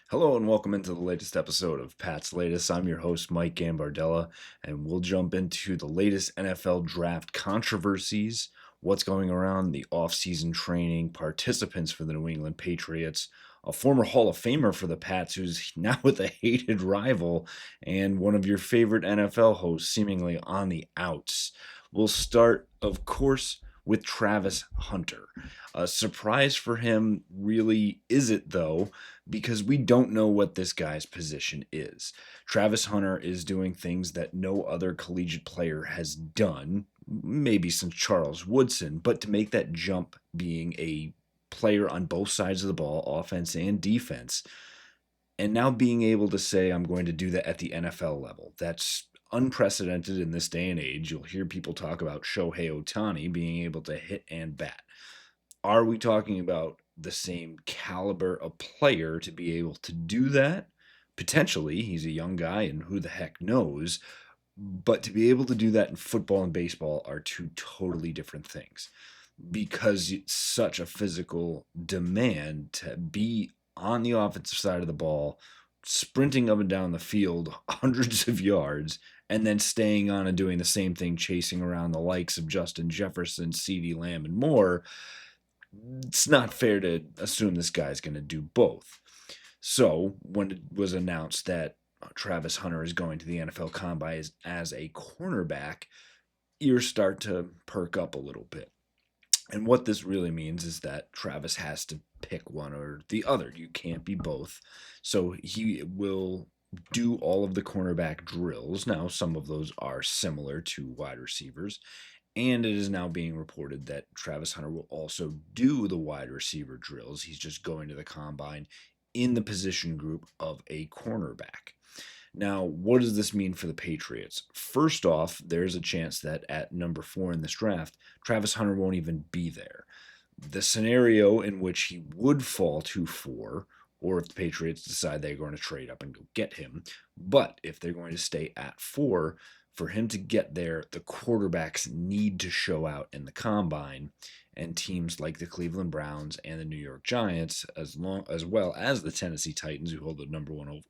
Hello and welcome into the latest episode of Pat's Latest. I'm your host, Mike Gambardella, and we'll jump into the latest NFL draft controversies, what's going around, the offseason training, participants for the New England Patriots, a former Hall of Famer for the Pats who's now with a hated rival, and one of your favorite NFL hosts seemingly on the outs. We'll start, of course, with Travis Hunter. A surprise for him, really, is it though? Because we don't know what this guy's position is. Travis Hunter is doing things that no other collegiate player has done, maybe since Charles Woodson, but to make that jump being a player on both sides of the ball, offense and defense, and now being able to say, I'm going to do that at the NFL level, that's unprecedented in this day and age. You'll hear people talk about Shohei Ohtani being able to hit and bat. Are we talking about the same caliber of player to be able to do that? Potentially, he's a young guy, and who the heck knows? But to be able to do that in football and baseball are two totally different things because it's such a physical demand to be on the offensive side of the ball, sprinting up and down the field hundreds of yards, and then staying on and doing the same thing, chasing around the likes of Justin Jefferson, CeeDee Lamb, and more. It's not fair to assume this guy's going to do both. So when it was announced that Travis Hunter is going to the NFL Combine as a cornerback, ears start to perk up a little bit. And what this really means is that Travis has to pick one or the other. You can't be both. So he will do all of the cornerback drills. Now, some of those are similar to wide receivers. And it is now being reported that Travis Hunter will also do the wide receiver drills. He's just going to the combine in the position group of a cornerback. Now, what does this mean for the Patriots? First off, there's a chance that at number 4 in this draft, Travis Hunter won't even be there. The scenario in which he would fall to 4, or if the Patriots decide they're going to trade up and go get him, but if they're going to stay at 4, for him to get there, the quarterbacks need to show out in the combine, and teams like the Cleveland Browns and the New York Giants, as well as the Tennessee Titans, who hold the number 1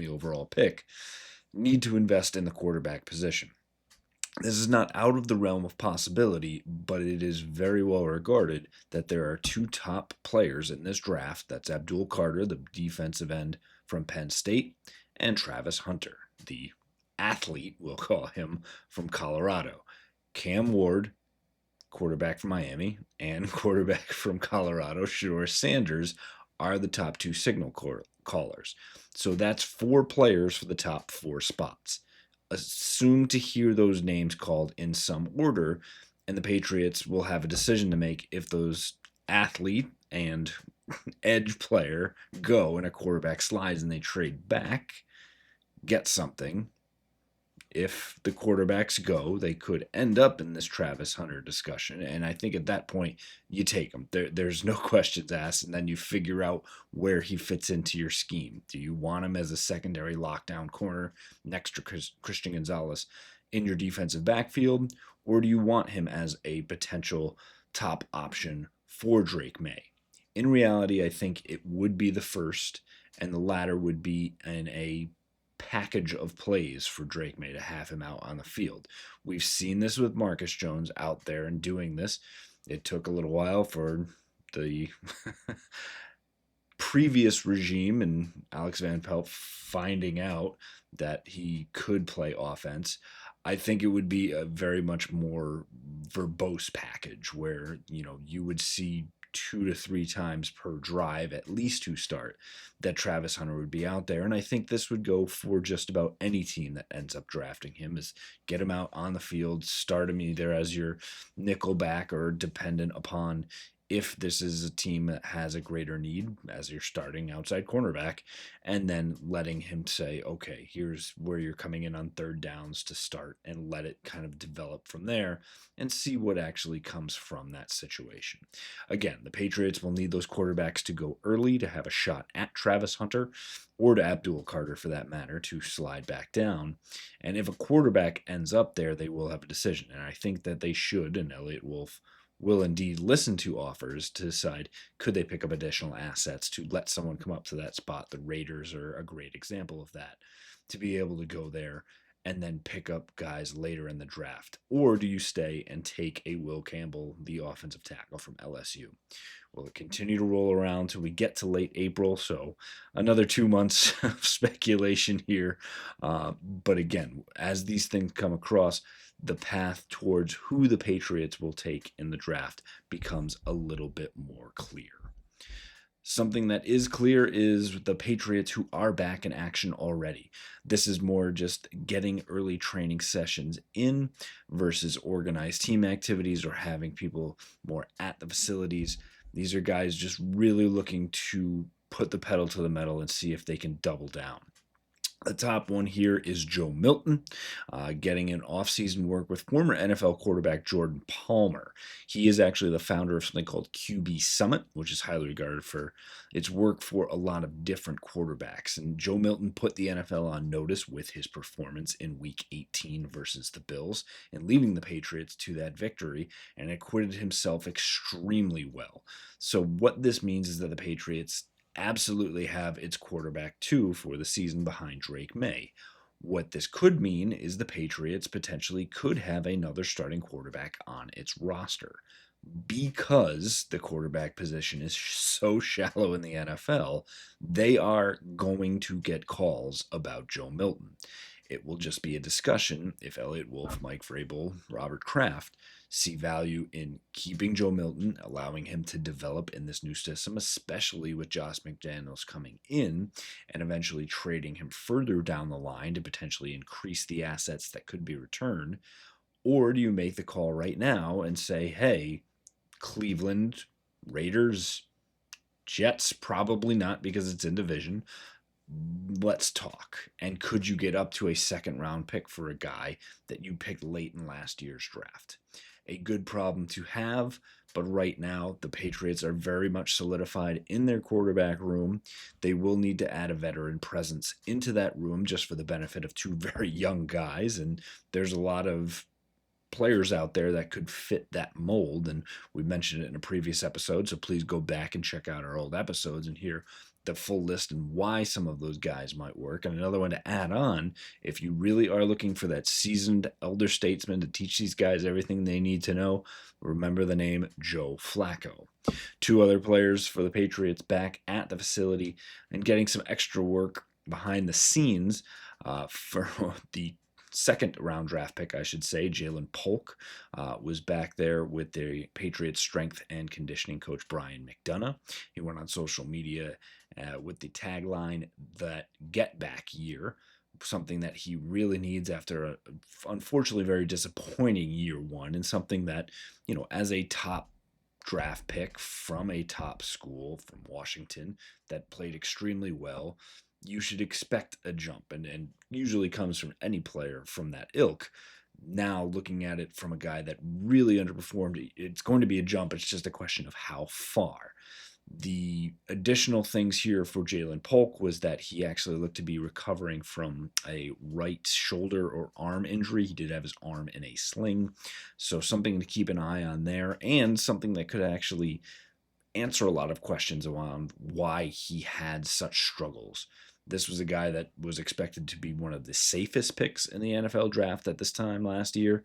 overall pick, need to invest in the quarterback position. This is not out of the realm of possibility, but it is very well regarded that there are 2 top players in this draft. That's Abdul Carter, the defensive end from Penn State, and Travis Hunter, the athlete, we'll call him, from Colorado. Cam Ward, quarterback from Miami, and quarterback from Colorado, Shedeur Sanders, are the top 2 signal callers. So that's 4 players for the top 4 spots. Assume to hear those names called in some order, and the Patriots will have a decision to make if those athlete and edge player go and a quarterback slides and they trade back, get something. If the quarterbacks go, they could end up in this Travis Hunter discussion. And I think at that point, you take him. There's no questions asked. And then you figure out where he fits into your scheme. Do you want him as a secondary lockdown corner next to Christian Gonzalez in your defensive backfield? Or do you want him as a potential top option for Drake May? In reality, I think it would be the first, and the latter would be in a package of plays for Drake May to have him out on the field. We've seen this with Marcus Jones out there and doing this. It took a little while for the previous regime and Alex Van Pelt finding out that he could play offense. I think it would be a very much more verbose package where, you would see 2 to 3 times per drive, at least to start, that Travis Hunter would be out there. And I think this would go for just about any team that ends up drafting him, is get him out on the field, start him either as your nickel back or dependent upon if this is a team that has a greater need as your starting outside cornerback, and then letting him say, okay, here's where you're coming in on third downs to start, and let it kind of develop from there and see what actually comes from that situation. Again, the Patriots will need those quarterbacks to go early to have a shot at Travis Hunter, or to Abdul Carter for that matter, to slide back down. And if a quarterback ends up there, they will have a decision. And I think that they should, and Elliott Wolf will indeed listen to offers to decide could they pick up additional assets to let someone come up to that spot. The Raiders are a great example of that, to be able to go there and then pick up guys later in the draft? Or do you stay and take a Will Campbell, the offensive tackle from LSU? Will it continue to roll around till we get to late April? So another 2 months of speculation here. But again, as these things come across, the path towards who the Patriots will take in the draft becomes a little bit more clear. Something that is clear is the Patriots who are back in action already. This is more just getting early training sessions in versus organized team activities or having people more at the facilities. These are guys just really looking to put the pedal to the metal and see if they can double down. The top one here is Joe Milton, getting in offseason work with former NFL quarterback Jordan Palmer. He is actually the founder of something called QB Summit, which is highly regarded for its work for a lot of different quarterbacks. And Joe Milton put the NFL on notice with his performance in Week 18 versus the Bills and leading the Patriots to that victory, and acquitted himself extremely well. So what this means is that the Patriots absolutely have its quarterback two for the season behind Drake May. What this could mean is the Patriots potentially could have another starting quarterback on its roster. Because the quarterback position is so shallow in the NFL, they are going to get calls about Joe Milton. It will just be a discussion if Elliott Wolf, Mike Vrabel, Robert Kraft see value in keeping Joe Milton, allowing him to develop in this new system, especially with Josh McDaniels coming in, and eventually trading him further down the line to potentially increase the assets that could be returned. Or do you make the call right now and say, hey, Cleveland, Raiders, Jets, probably not because it's in division. Let's talk. And could you get up to a second round pick for a guy that you picked late in last year's draft? A good problem to have, but right now the Patriots are very much solidified in their quarterback room. They will need to add a veteran presence into that room just for the benefit of two very young guys, and there's a lot of players out there that could fit that mold, and we mentioned it in a previous episode, so please go back and check out our old episodes and hear the full list and why some of those guys might work. And another one to add on, if you really are looking for that seasoned elder statesman to teach these guys everything they need to know, remember the name Joe Flacco. Two other players for the Patriots back at the facility and getting some extra work behind the scenes for the second round draft pick, I should say. Jalen Polk was back there with the Patriots strength and conditioning coach Brian McDonough. He went on social media with the tagline that get back year, something that he really needs after a unfortunately very disappointing year one, and something that, you know, as a top draft pick from a top school from Washington that played extremely well, you should expect a jump, and usually comes from any player from that ilk. Now, looking at it from a guy that really underperformed, it's going to be a jump. It's just a question of how far. The additional things here for Jalen Polk was that he actually looked to be recovering from a right shoulder or arm injury. He did have his arm in a sling, so something to keep an eye on there, and something that could actually answer a lot of questions around why he had such struggles. This was a guy that was expected to be one of the safest picks in the NFL draft at this time last year.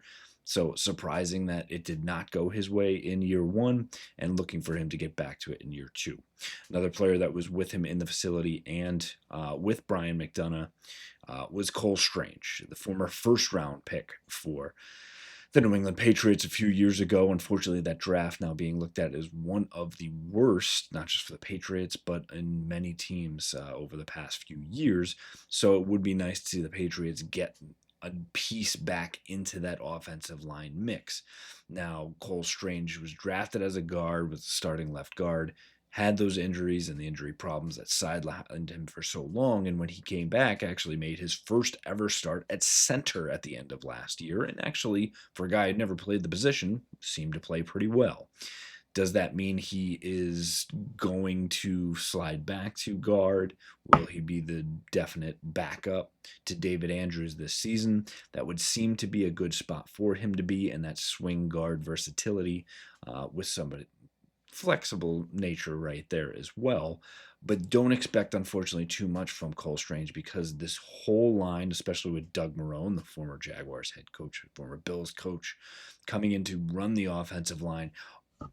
So surprising that it did not go his way in year one, and looking for him to get back to it in year two. Another player that was with him in the facility and with Brian McDonough was Cole Strange, the former first round pick for the New England Patriots a few years ago. Unfortunately, that draft now being looked at as one of the worst, not just for the Patriots, but in many teams over the past few years. So it would be nice to see the Patriots get a piece back into that offensive line mix. Now, Cole Strange was drafted as a guard, was starting left guard, had those injuries and the injury problems that sidelined him for so long, and when he came back, actually made his first ever start at center at the end of last year, and actually, for a guy who never played the position, seemed to play pretty well. Does that mean he is going to slide back to guard? Will he be the definite backup to David Andrews this season? That would seem to be a good spot for him to be, and that swing guard versatility with somebody flexible nature right there as well. But don't expect, unfortunately, too much from Cole Strange because this whole line, especially with Doug Marrone, the former Jaguars head coach, former Bills coach, coming in to run the offensive line,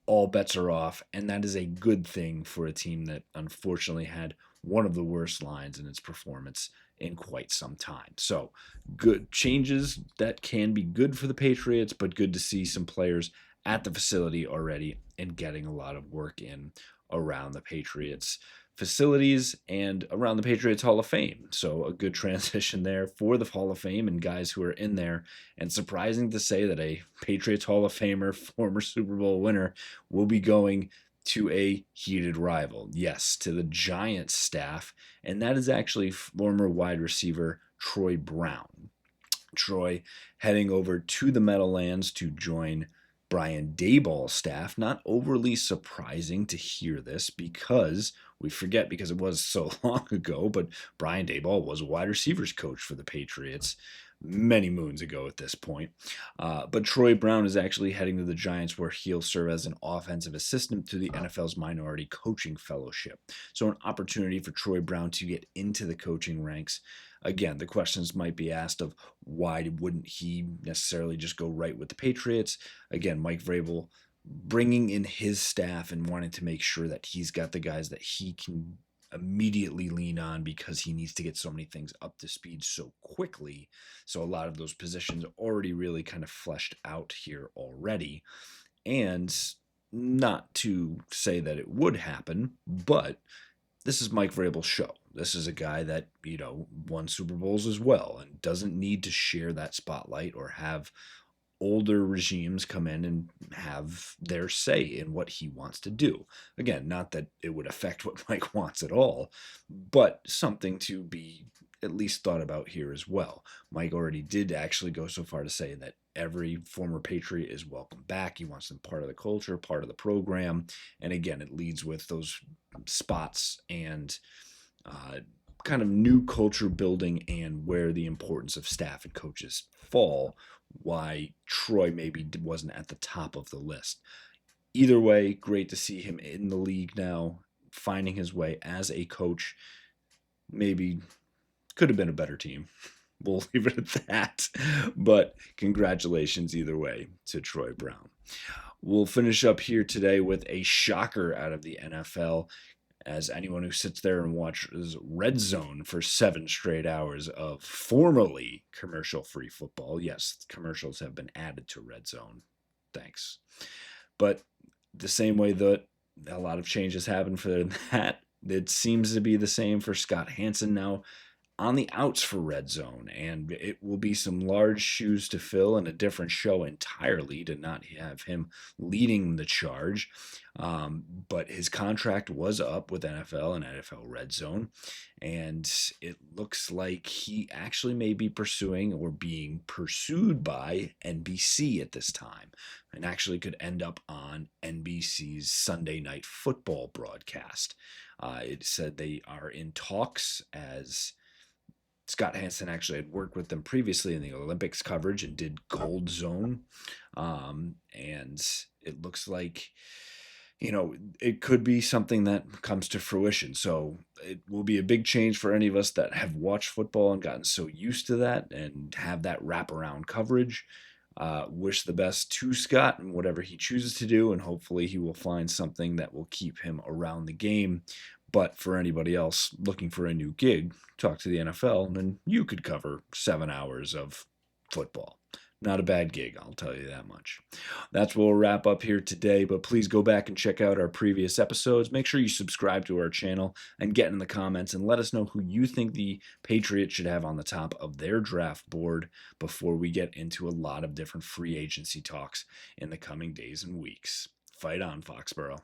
all bets are off. And that is a good thing for a team that unfortunately had one of the worst lines in its performance in quite some time. So, good changes that can be good for the Patriots, but good to see some players at the facility already and getting a lot of work in around the Patriots facilities and around the Patriots Hall of Fame. So a good transition there for the Hall of Fame and guys who are in there. And surprising to say that a Patriots Hall of Famer, former Super Bowl winner, will be going to a heated rival. Yes, to the Giants staff. And that is actually former wide receiver Troy Brown. Troy heading over to the Meadowlands to join Brian Daboll's staff. Not overly surprising to hear this because we forget because it was so long ago, but Brian Daboll was a wide receivers coach for the Patriots many moons ago at this point. But Troy Brown is actually heading to the Giants where he'll serve as an offensive assistant to the NFL's Minority Coaching Fellowship. So an opportunity for Troy Brown to get into the coaching ranks. Again, the questions might be asked of why wouldn't he necessarily just go right with the Patriots? Again, Mike Vrabel bringing in his staff and wanting to make sure that he's got the guys that he can immediately lean on because he needs to get so many things up to speed so quickly. So a lot of those positions already really kind of fleshed out here already. And not to say that it would happen, but this is Mike Vrabel's show. This is a guy that, won Super Bowls as well and doesn't need to share that spotlight or have older regimes come in and have their say in what he wants to do. Again, not that it would affect what Mike wants at all, but something to be at least thought about here as well. Mike already did actually go so far to say that every former Patriot is welcome back. He wants them part of the culture, part of the program. And again, it leads with those spots and kind of new culture building and where the importance of staff and coaches fall, why Troy maybe wasn't at the top of the list. Either way, great to see him in the league now, finding his way as a coach. Maybe could have been a better team. We'll leave it at that. But congratulations either way to Troy Brown. We'll finish up here today with a shocker out of the NFL. As anyone who sits there and watches Red Zone for 7 straight hours of formerly commercial-free football. Yes, commercials have been added to Red Zone. Thanks. But the same way that a lot of changes happen for that, it seems to be the same for Scott Hanson now on the outs for Red Zone, and it will be some large shoes to fill and a different show entirely to not have him leading the charge. But his contract was up with NFL and NFL Red Zone, and it looks like he actually may be pursuing or being pursued by NBC at this time, and actually could end up on NBC's Sunday Night Football broadcast. It said they are in talks, as Scott Hanson actually had worked with them previously in the Olympics coverage and did Gold Zone. And it looks like, it could be something that comes to fruition. So it will be a big change for any of us that have watched football and gotten so used to that and have that wraparound coverage. Wish the best to Scott and whatever he chooses to do, and hopefully he will find something that will keep him around the game. But for anybody else looking for a new gig, talk to the NFL, and then you could cover 7 hours of football. Not a bad gig, I'll tell you that much. That's what we'll wrap up here today, but please go back and check out our previous episodes. Make sure you subscribe to our channel and get in the comments and let us know who you think the Patriots should have on the top of their draft board before we get into a lot of different free agency talks in the coming days and weeks. Fight on, Foxborough.